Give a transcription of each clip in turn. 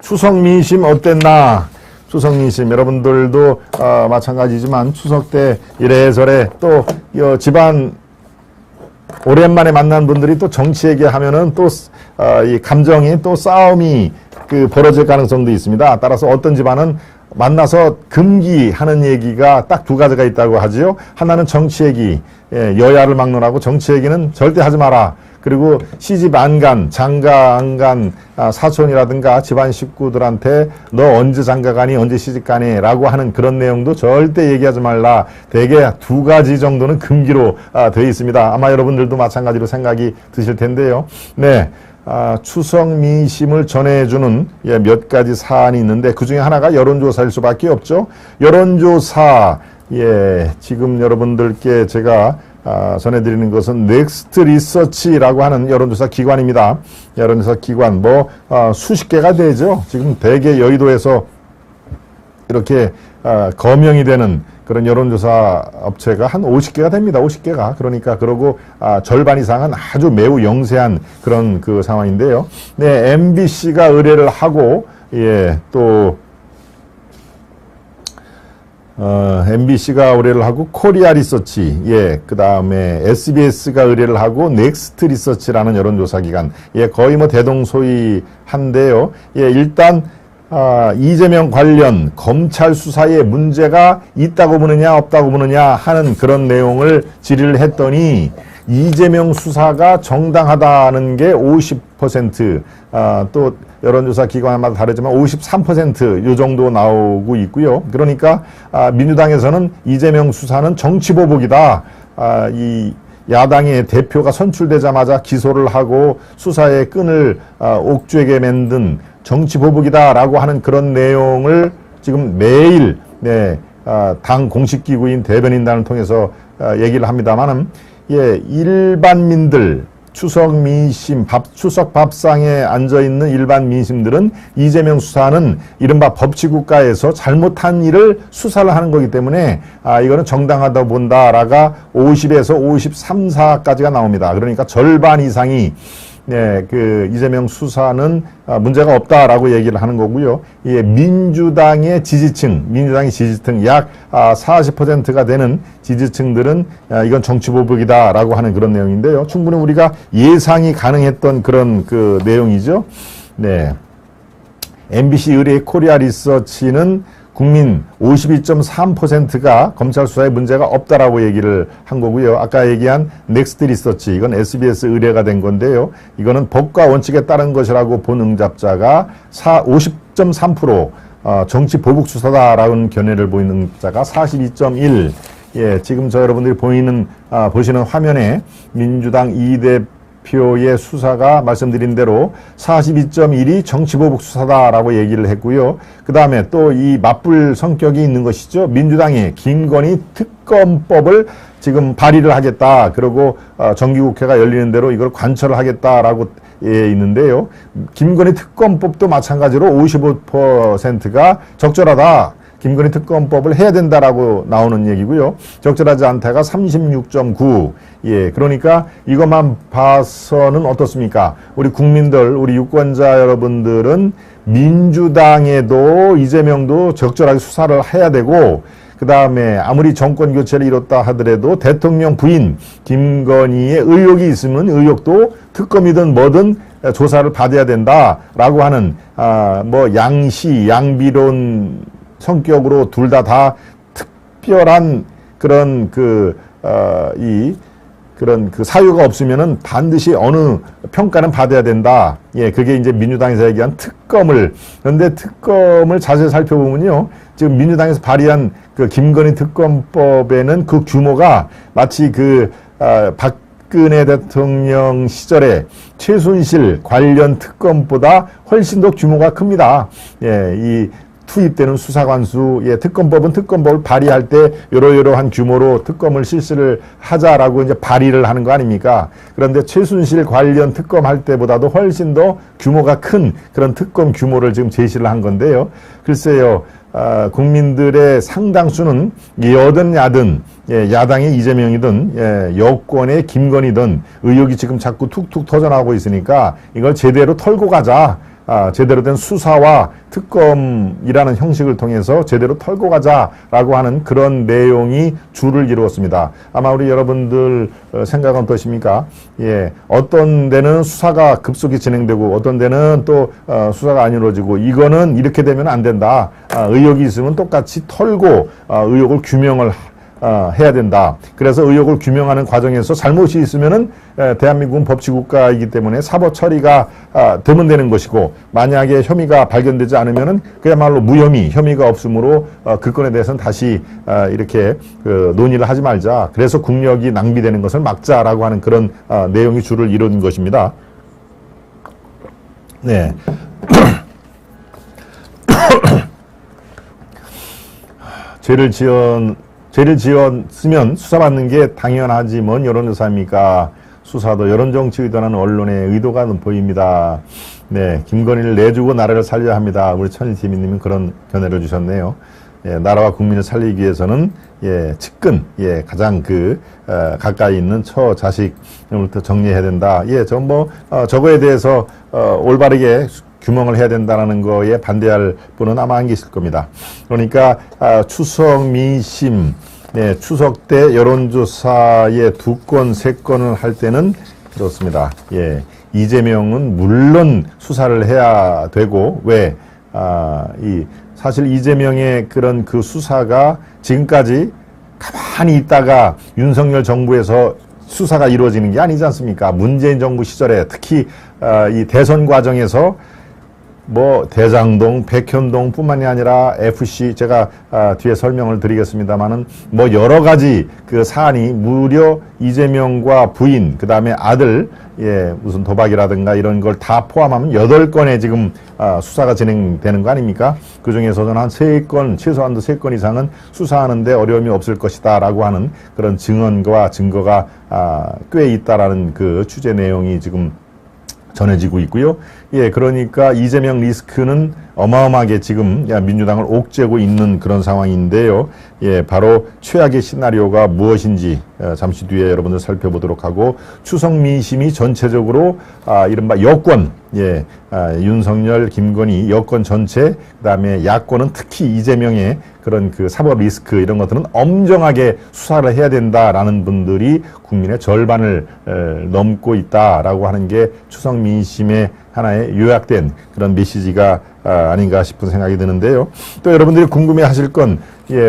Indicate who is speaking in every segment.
Speaker 1: 추석 민심 어땠나? 추석 민심 여러분들도 마찬가지지만 추석 때 이래저래 또 집안 오랜만에 만난 분들이 또 정치 얘기하면은 또 이 감정이 또 싸움이 벌어질 가능성도 있습니다. 따라서 어떤 집안은 만나서 금기하는 얘기가 딱 두 가지가 있다고 하지요. 하나는 정치 얘기, 여야를 막론하고 정치 얘기는 절대 하지 마라. 그리고 시집 안 간, 장가 안 간 사촌이라든가 집안 식구들한테 너 언제 장가 가니, 언제 시집 가니 라고 하는 그런 내용도 절대 얘기하지 말라. 대개 두 가지 정도는 금기로 되어 있습니다. 아마 여러분들도 마찬가지로 생각이 드실 텐데요. 네. 추석 민심을 전해주는 몇 가지 사안이 있는데 그 중에 하나가 여론조사일 수밖에 없죠. 여론조사, 지금 여러분들께 제가 전해드리는 것은 넥스트 리서치라고 하는 여론조사 기관입니다. 여론조사 기관, 수십 개가 되죠. 지금 대개 여의도에서 이렇게 거명이 되는 그런 여론조사 업체가 한 50개가 됩니다. 50개가. 그러니까 그러고 절반 이상은 아주 매우 영세한 그런 상황인데요. 네, MBC가 의뢰를 하고 또 MBC가 의뢰를 하고 코리아 리서치, 그 다음에 SBS가 의뢰를 하고 넥스트 리서치라는 여론조사 기관, 거의 대동소이한데요. 일단 이재명 관련 검찰 수사에 문제가 있다고 보느냐 없다고 보느냐 하는 그런 내용을 질의를 했더니 이재명 수사가 정당하다는 게 50%, 또 여론조사 기관마다 다르지만 53% 요 정도 나오고 있고요. 그러니까 민주당에서는 이재명 수사는 정치보복이다. 이 야당의 대표가 선출되자마자 기소를 하고 수사의 끈을 옥죄게 만든 정치보복이다라고 하는 그런 내용을 지금 매일 당 공식기구인 대변인단을 통해서 얘기를 합니다만은 일반민들 추석 민심, 추석 밥상에 앉아있는 일반 민심들은 이재명 수사는 이른바 법치국가에서 잘못한 일을 수사를 하는 거기 때문에 이거는 정당하다고 본다라가 50에서 53, 4까지가 나옵니다. 그러니까 절반 이상이 이재명 수사는 문제가 없다라고 얘기를 하는 거고요. 민주당의 지지층 약 40%가 되는 지지층들은 이건 정치보복이다라고 하는 그런 내용인데요. 충분히 우리가 예상이 가능했던 그런 내용이죠. 네. MBC 의뢰 코리아 리서치는 국민 52.3%가 검찰 수사에 문제가 없다라고 얘기를 한 거고요. 아까 얘기한 넥스트 리서치, 이건 SBS 의뢰가 된 건데요. 이거는 법과 원칙에 따른 것이라고 본 응답자가 50.3%, 정치 보복 수사다라는 견해를 보이는 응답자가 42.1%. 지금 여러분들이 보시는 화면에 민주당 이 대표의 수사가 말씀드린 대로 42.1이 정치보복 수사다라고 얘기를 했고요. 그 다음에 또 이 맞불 성격이 있는 것이죠. 민주당이 김건희 특검법을 지금 발의를 하겠다. 그리고 정기국회가 열리는 대로 이걸 관철을 하겠다라고 있는데요. 김건희 특검법도 마찬가지로 55%가 적절하다. 김건희 특검법을 해야 된다라고 나오는 얘기고요. 적절하지 않다가 36.9. 그러니까 이것만 봐서는 어떻습니까? 우리 국민들, 우리 유권자 여러분들은 민주당에도 이재명도 적절하게 수사를 해야 되고, 그 다음에 아무리 정권 교체를 이뤘다 하더라도 대통령 부인 김건희의 의혹이 있으면 의혹도 특검이든 뭐든 조사를 받아야 된다라고 하는 양시, 양비론 성격으로 둘 다 특별한 그런 사유가 없으면은 반드시 어느 평가는 받아야 된다. 그게 이제 민주당에서 얘기한 특검을. 그런데 특검을 자세히 살펴보면요. 지금 민주당에서 발의한 김건희 특검법에는 그 규모가 마치 박근혜 대통령 시절에 최순실 관련 특검보다 훨씬 더 규모가 큽니다. 투입되는 수사관수, 특검법은 특검법을 발의할 때 이러이러한 규모로 특검을 실시를 하자라고 이제 발의를 하는 거 아닙니까? 그런데 최순실 관련 특검할 때보다도 훨씬 더 규모가 큰 그런 특검 규모를 지금 제시를 한 건데요. 글쎄요, 국민들의 상당수는 여든 야든, 야당의 이재명이든 여권의 김건희든 의혹이 지금 자꾸 툭툭 터져나오고 있으니까 이걸 제대로 털고 가자. 제대로 된 수사와 특검이라는 형식을 통해서 제대로 털고 가자라고 하는 그런 내용이 주를 이루었습니다. 아마 우리 여러분들 생각은 어떠십니까? 예, 어떤 데는 수사가 급속히 진행되고 어떤 데는 또 수사가 안 이루어지고 이거는 이렇게 되면 안 된다. 의혹이 있으면 똑같이 털고 의혹을 규명을 해야 된다. 그래서 의혹을 규명하는 과정에서 잘못이 있으면은 대한민국은 법치국가이기 때문에 사법 처리가 되면 되는 것이고 만약에 혐의가 발견되지 않으면은 그야말로 무혐의, 혐의가 없으므로 그 건에 대해서는 다시 이렇게 논의를 하지 말자. 그래서 국력이 낭비되는 것을 막자라고 하는 그런 내용이 주를 이룬 것입니다. 네. 죄를 지었으면 수사받는 게 당연하지 뭔 여론조사입니까? 수사도 여론정치 의도라는 언론의 의도가 보입니다. 네, 김건희를 내주고 나라를 살려야 합니다. 우리 천일TV님은 그런 견해를 주셨네요. 예, 나라와 국민을 살리기 위해서는 측근, 가장 가까이 있는 처자식부터 정리해야 된다. 저거에 대해서 올바르게 규명을 해야 된다는 거에 반대할 분은 아마 안 계실 겁니다. 그러니까 추석 민심, 추석 때 여론조사에 2건, 3건을 할 때는 그렇습니다. 이재명은 물론 수사를 해야 되고 왜 사실 이재명의 그런 그 수사가 지금까지 가만히 있다가 윤석열 정부에서 수사가 이루어지는 게 아니지 않습니까? 문재인 정부 시절에 특히 이 대선 과정에서 대장동, 백현동 뿐만이 아니라 FC, 제가 뒤에 설명을 드리겠습니다만은 여러 가지 그 사안이 무려 이재명과 부인, 그 다음에 아들, 무슨 도박이라든가 이런 걸 다 포함하면 8건의 지금 수사가 진행되는 거 아닙니까? 그 중에서는 한 3건, 최소한도 3건 이상은 수사하는데 어려움이 없을 것이다 라고 하는 그런 증언과 증거가 꽤 있다라는 그 취재 내용이 지금 전해지고 있고요. 그러니까 이재명 리스크는 어마어마하게 지금 민주당을 옥죄고 있는 그런 상황인데요. 바로 최악의 시나리오가 무엇인지 잠시 뒤에 여러분들 살펴보도록 하고 추석 민심이 전체적으로 이른바 여권, 윤석열, 김건희 여권 전체, 그다음에 야권은 특히 이재명의 그런 그 사법 리스크 이런 것들은 엄정하게 수사를 해야 된다라는 분들이 국민의 절반을 넘고 있다라고 하는 게 추석 민심의 하나의 요약된 그런 메시지가 아닌가 싶은 생각이 드는데요. 또 여러분들이 궁금해 하실 건,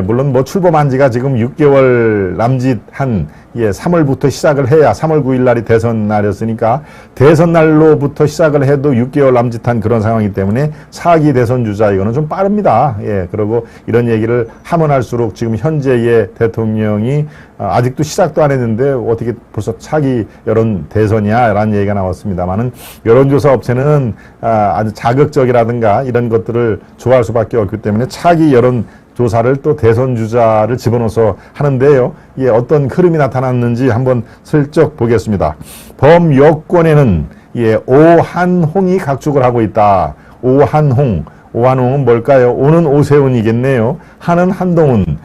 Speaker 1: 물론 출범한 지가 지금 6개월 남짓한 3월부터 시작을 해야 3월 9일 날이 대선 날이었으니까 대선 날로부터 시작을 해도 6개월 남짓한 그런 상황이기 때문에 4기 대선 주자 이거는 좀 빠릅니다. 그리고 이런 얘기를 하면 할수록 지금 현재의 대통령이 아직도 시작도 안 했는데 어떻게 벌써 차기 여론 대선이야 라는 얘기가 나왔습니다만은 여론조사 업체는 아주 자극적이라든가 이런 것들을 좋아할 수밖에 없기 때문에 차기 여론 조사를 또 대선 주자를 집어넣어서 하는데요. 어떤 흐름이 나타났는지 한번 슬쩍 보겠습니다. 범여권에는 오한홍이 각축을 하고 있다. 오한홍은 뭘까요? 오는 오세훈이겠네요. 한은 한동훈,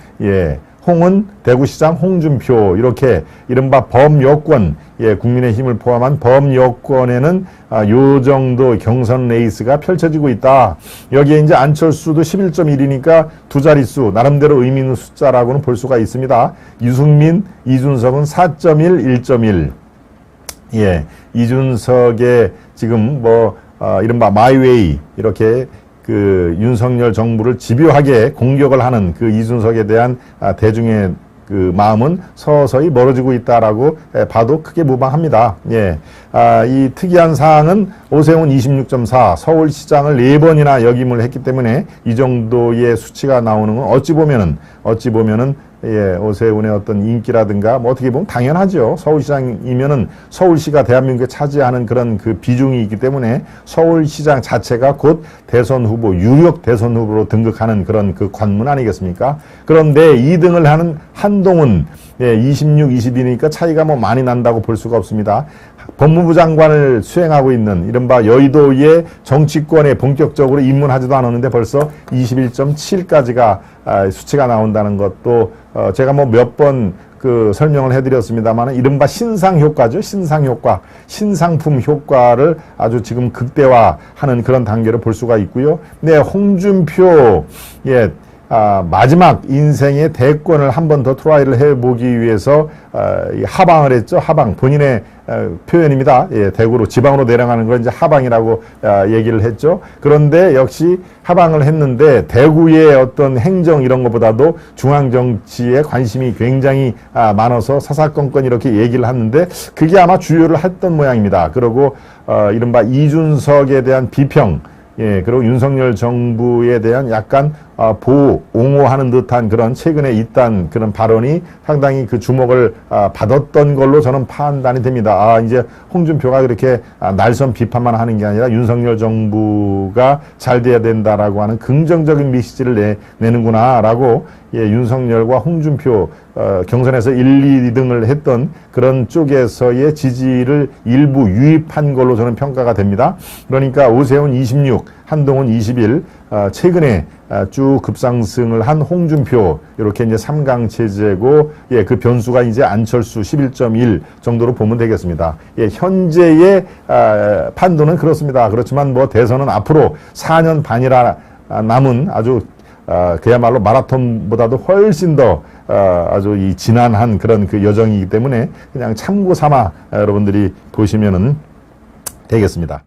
Speaker 1: 홍은 대구시장 홍준표, 이렇게 이른바 범여권, 국민의힘을 포함한 범여권에는 요 정도 경선 레이스가 펼쳐지고 있다. 여기에 이제 안철수도 11.1이니까 두 자릿수, 나름대로 의미 있는 숫자라고는 볼 수가 있습니다. 유승민, 이준석은 4.1, 1.1. 이준석의 지금 이른바 마이웨이, 이렇게 그 윤석열 정부를 집요하게 공격을 하는 그 이준석에 대한 대중의 그 마음은 서서히 멀어지고 있다라고 봐도 크게 무방합니다. 이 특이한 사항은 오세훈 26.4, 서울시장을 4번이나 역임을 했기 때문에 이 정도의 수치가 나오는 건 어찌 보면은 오세훈의 어떤 인기라든가 어떻게 보면 당연하죠. 서울시장이면은 서울시가 대한민국에 차지하는 그런 그 비중이 있기 때문에 서울시장 자체가 곧 대선 후보, 유력 대선 후보로 등극하는 그런 그 관문 아니겠습니까? 그런데 2등을 하는 한동훈, 26, 22니까 차이가 많이 난다고 볼 수가 없습니다. 법무부 장관을 수행하고 있는 이른바 여의도의 정치권에 본격적으로 입문하지도 않았는데 벌써 21.7까지가 수치가 나온다는 것도 제가 몇 번 그 설명을 해드렸습니다만 이른바 신상 효과죠. 신상 효과, 신상품 효과를 아주 지금 극대화하는 그런 단계를 볼 수가 있고요. 네, 홍준표, 예, 마지막 인생의 대권을 한 번 더 트라이를 해보기 위해서 하방을 했죠. 하방, 본인의 표현입니다. 예, 대구로 지방으로 내려가는 걸 이제 하방이라고 얘기를 했죠. 그런데 역시 하방을 했는데 대구의 어떤 행정 이런 것보다도 중앙 정치에 관심이 굉장히 많아서 사사건건 이렇게 얘기를 하는데 그게 아마 주요를 했던 모양입니다. 그리고 이른바 이준석에 대한 비평, 예, 그리고 윤석열 정부에 대한 약간 보호, 옹호하는 듯한 그런 최근에 있던 그런 발언이 상당히 그 주목을 받았던 걸로 저는 판단이 됩니다. 이제 홍준표가 그렇게 날선 비판만 하는 게 아니라 윤석열 정부가 잘 돼야 된다라고 하는 긍정적인 메시지를 내는구나라고 예, 윤석열과 홍준표 경선에서 1, 2등을 했던 그런 쪽에서의 지지를 일부 유입한 걸로 저는 평가가 됩니다. 그러니까 오세훈 26, 한동훈 21, 최근에 쭉 급상승을 한 홍준표 이렇게 이제 3강 체제고 예, 그 변수가 이제 안철수 11.1 정도로 보면 되겠습니다. 예, 현재의 판도는 그렇습니다. 그렇지만 뭐 대선은 앞으로 4년 반이라 남은 아주 그야말로 마라톤보다도 훨씬 더 아주 이 지난한 그런 그 여정이기 때문에 그냥 참고 삼아 여러분들이 보시면은 되겠습니다.